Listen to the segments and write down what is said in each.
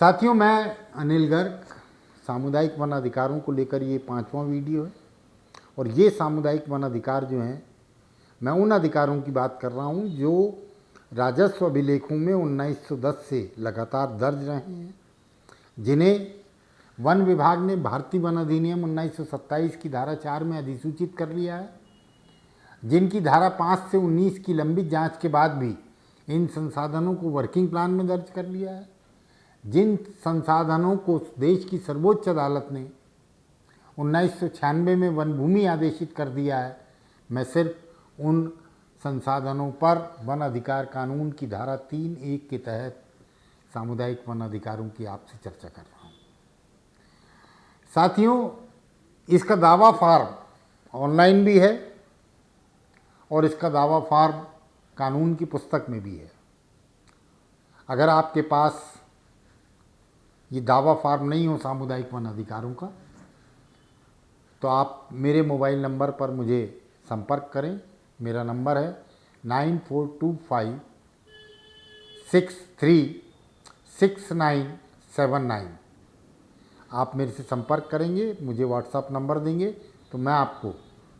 साथियों, मैं अनिल गर्ग सामुदायिक वन अधिकारों को लेकर ये 5वां वीडियो है। और ये सामुदायिक वन अधिकार जो हैं, मैं उन अधिकारों की बात कर रहा हूँ जो राजस्व अभिलेखों में 1910 से लगातार दर्ज रहे हैं, जिन्हें वन विभाग ने भारतीय वन अधिनियम 1927 की धारा 4 में अधिसूचित कर लिया है, जिनकी धारा 5 से 19 की लंबित जांच के बाद भी इन संसाधनों को वर्किंग प्लान में दर्ज कर लिया है, जिन संसाधनों को देश की सर्वोच्च अदालत ने 1996 में वन भूमि आदेशित कर दिया है। मैं सिर्फ उन संसाधनों पर वन अधिकार कानून की धारा 3(1) के तहत सामुदायिक वन अधिकारों की आपसे चर्चा कर रहा हूँ। साथियों, इसका दावा फार्म ऑनलाइन भी है और इसका दावा फार्म कानून की पुस्तक में भी है। अगर आपके पास ये दावा फार्म नहीं हो सामुदायिक वन अधिकारों का, तो आप मेरे मोबाइल नंबर पर मुझे संपर्क करें। मेरा नंबर है 9425636979। आप मेरे से संपर्क करेंगे, मुझे व्हाट्सएप नंबर देंगे तो मैं आपको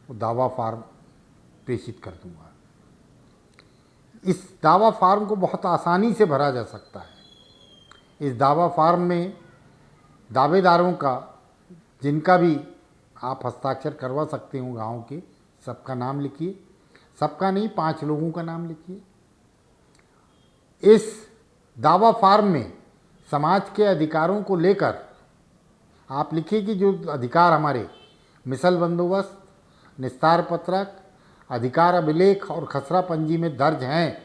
वो दावा फार्म प्रेषित कर दूंगा। इस दावा फार्म को बहुत आसानी से भरा जा सकता है। इस दावा फार्म में दावेदारों का, जिनका भी आप हस्ताक्षर करवा सकते हो गांव के, सबका नाम लिखिए। सबका नहीं, 5 लोगों का नाम लिखिए। इस दावा फार्म में समाज के अधिकारों को लेकर आप लिखिए कि जो अधिकार हमारे मिसल बंदोबस्त, निस्तार पत्रक, अधिकार अभिलेख और खसरा पंजी में दर्ज हैं,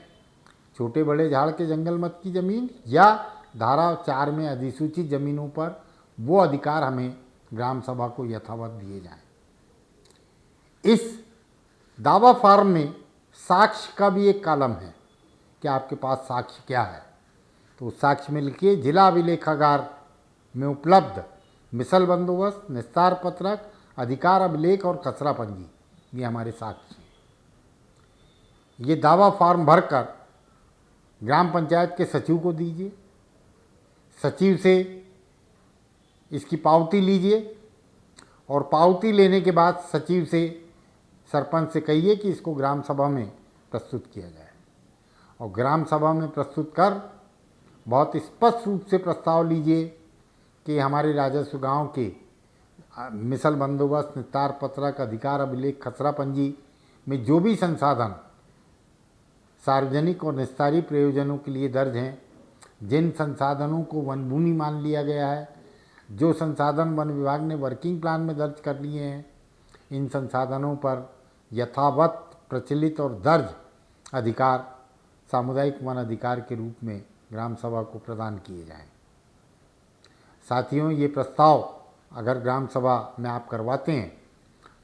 छोटे बड़े झाड़ के जंगल मत की ज़मीन या धारा 4 में अधिसूचित ज़मीनों पर वो अधिकार हमें ग्राम सभा को यथावत दिए जाएं। इस दावा फार्म में साक्ष्य का भी एक कॉलम है कि आपके पास साक्ष्य क्या है। तो उस साक्ष्य में लिखिए जिला अभिलेखागार में उपलब्ध मिसल बंदोबस्त, निस्तार पत्रक, अधिकार अभिलेख और खसरा पंजी, ये हमारे साक्ष्य हैं। ये दावा फार्म भरकर ग्राम पंचायत के सचिव को दीजिए। सचिव से इसकी पावती लीजिए और पावती लेने के बाद सचिव से, सरपंच से कहिए कि इसको ग्राम सभा में प्रस्तुत किया जाए। और ग्राम सभा में प्रस्तुत कर बहुत स्पष्ट रूप से प्रस्ताव लीजिए कि हमारे राजस्व गांव के मिसल बंदोबस्त, निस्तार पत्रक, अधिकार अभिलेख, खसरा पंजी में जो भी संसाधन सार्वजनिक और निस्तारी प्रयोजनों के लिए दर्ज हैं, जिन संसाधनों को वन भूमि मान लिया गया है, जो संसाधन वन विभाग ने वर्किंग प्लान में दर्ज कर लिए हैं, इन संसाधनों पर यथावत प्रचलित और दर्ज अधिकार सामुदायिक वन अधिकार के रूप में ग्राम सभा को प्रदान किए जाएं। साथियों, ये प्रस्ताव अगर ग्राम सभा में आप करवाते हैं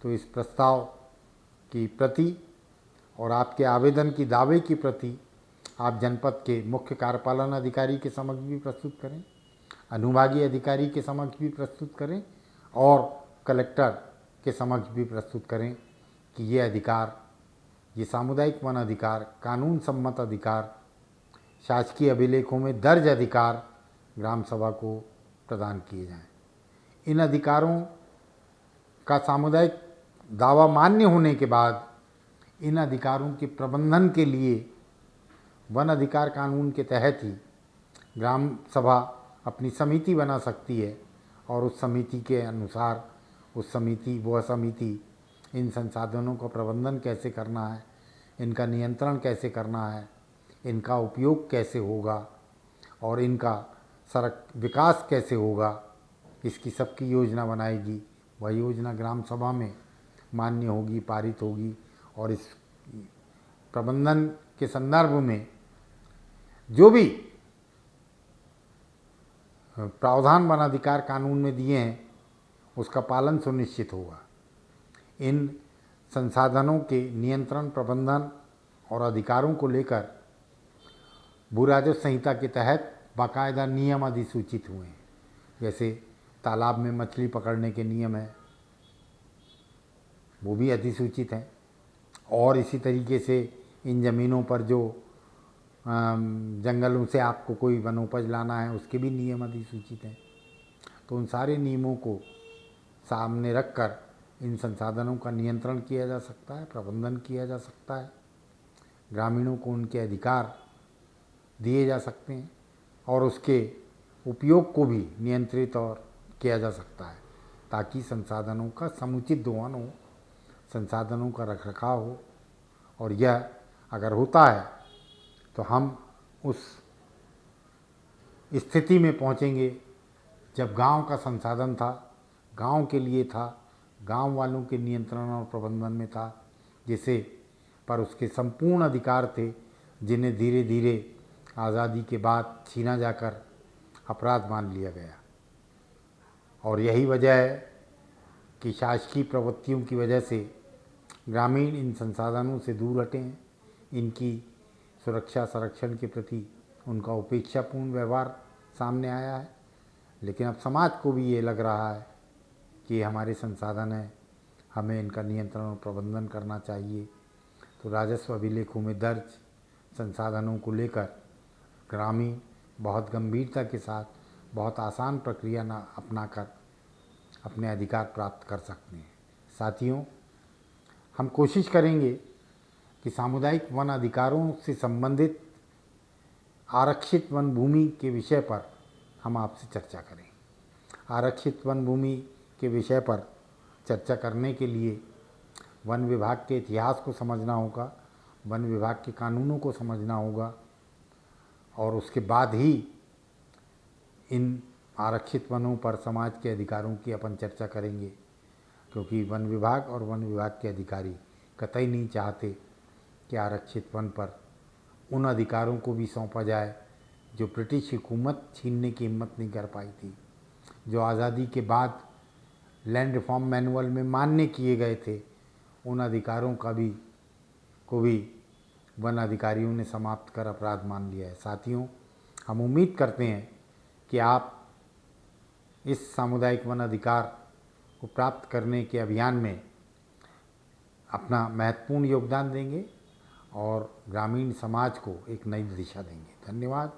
तो इस प्रस्ताव की प्रति और आपके आवेदन की दावे की प्रति आप जनपद के मुख्य कार्यपालन अधिकारी के समक्ष भी प्रस्तुत करें, अनुभागीय अधिकारी के समक्ष भी प्रस्तुत करें और कलेक्टर के समक्ष भी प्रस्तुत करें कि ये अधिकार, ये सामुदायिक वन अधिकार, कानून सम्मत अधिकार, शासकीय अभिलेखों में दर्ज अधिकार ग्राम सभा को प्रदान किए जाएं। इन अधिकारों का सामुदायिक दावा मान्य होने के बाद इन अधिकारों के प्रबंधन के लिए वन अधिकार कानून के तहत ही ग्राम सभा अपनी समिति बना सकती है और उस समिति के अनुसार वह समिति इन संसाधनों का प्रबंधन कैसे करना है, इनका नियंत्रण कैसे करना है, इनका उपयोग कैसे होगा और इनका विकास कैसे होगा, इसकी सबकी योजना बनाएगी। वह योजना ग्राम सभा में मान्य होगी, पारित होगी और इस प्रबंधन के संदर्भ में जो भी प्रावधान वन अधिकार कानून में दिए हैं उसका पालन सुनिश्चित होगा। इन संसाधनों के नियंत्रण, प्रबंधन और अधिकारों को लेकर भू राजस्व संहिता के तहत बाकायदा नियम अधिसूचित हुए हैं। जैसे तालाब में मछली पकड़ने के नियम हैं, वो भी अधिसूचित हैं। और इसी तरीके से इन ज़मीनों पर जो जंगलों से आपको कोई वनोपज लाना है, उसके भी नियम अधिसूचित हैं। तो उन सारे नियमों को सामने रखकर इन संसाधनों का नियंत्रण किया जा सकता है, प्रबंधन किया जा सकता है, ग्रामीणों को उनके अधिकार दिए जा सकते हैं और उसके उपयोग को भी नियंत्रित और किया जा सकता है, ताकि संसाधनों का समुचित दोहन हो, संसाधनों का रखरखाव हो। और यह अगर होता है तो हम उस स्थिति में पहुंचेंगे जब गांव का संसाधन था, गांव के लिए था, गांव वालों के नियंत्रण और प्रबंधन में था, जिसे पर उसके संपूर्ण अधिकार थे, जिन्हें धीरे धीरे आज़ादी के बाद छीना जाकर अपराध मान लिया गया। और यही वजह है कि शासकीय प्रवृत्तियों की वजह से ग्रामीण इन संसाधनों से दूर हटे हैं। इनकी सुरक्षा संरक्षण के प्रति उनका उपेक्षापूर्ण व्यवहार सामने आया है। लेकिन अब समाज को भी ये लग रहा है कि हमारे संसाधन हैं, हमें इनका नियंत्रण और प्रबंधन करना चाहिए। तो राजस्व अभिलेखों में दर्ज संसाधनों को लेकर ग्रामीण बहुत गंभीरता के साथ बहुत आसान प्रक्रिया अपनाकर अपने अधिकार प्राप्त कर सकते हैं। साथियों, हम कोशिश करेंगे कि सामुदायिक वन अधिकारों से संबंधित आरक्षित वन भूमि के विषय पर हम आपसे चर्चा करें। आरक्षित वन भूमि के विषय पर चर्चा करने के लिए वन विभाग के इतिहास को समझना होगा, वन विभाग के कानूनों को समझना होगा और उसके बाद ही इन आरक्षित वनों पर समाज के अधिकारों की अपन चर्चा करेंगे। क्योंकि वन विभाग और वन विभाग के अधिकारी कतई नहीं चाहते कि आरक्षित वन पर उन अधिकारों को भी सौंपा जाए जो ब्रिटिश हुकूमत छीनने की हिम्मत नहीं कर पाई थी, जो आज़ादी के बाद लैंड रिफॉर्म मैनुअल में मान्य किए गए थे। उन अधिकारों को भी वन अधिकारियों ने समाप्त कर अपराध मान लिया है। साथियों, हम उम्मीद करते हैं कि आप इस सामुदायिक वन अधिकार को प्राप्त करने के अभियान में अपना महत्वपूर्ण योगदान देंगे और ग्रामीण समाज को एक नई दिशा देंगे। धन्यवाद।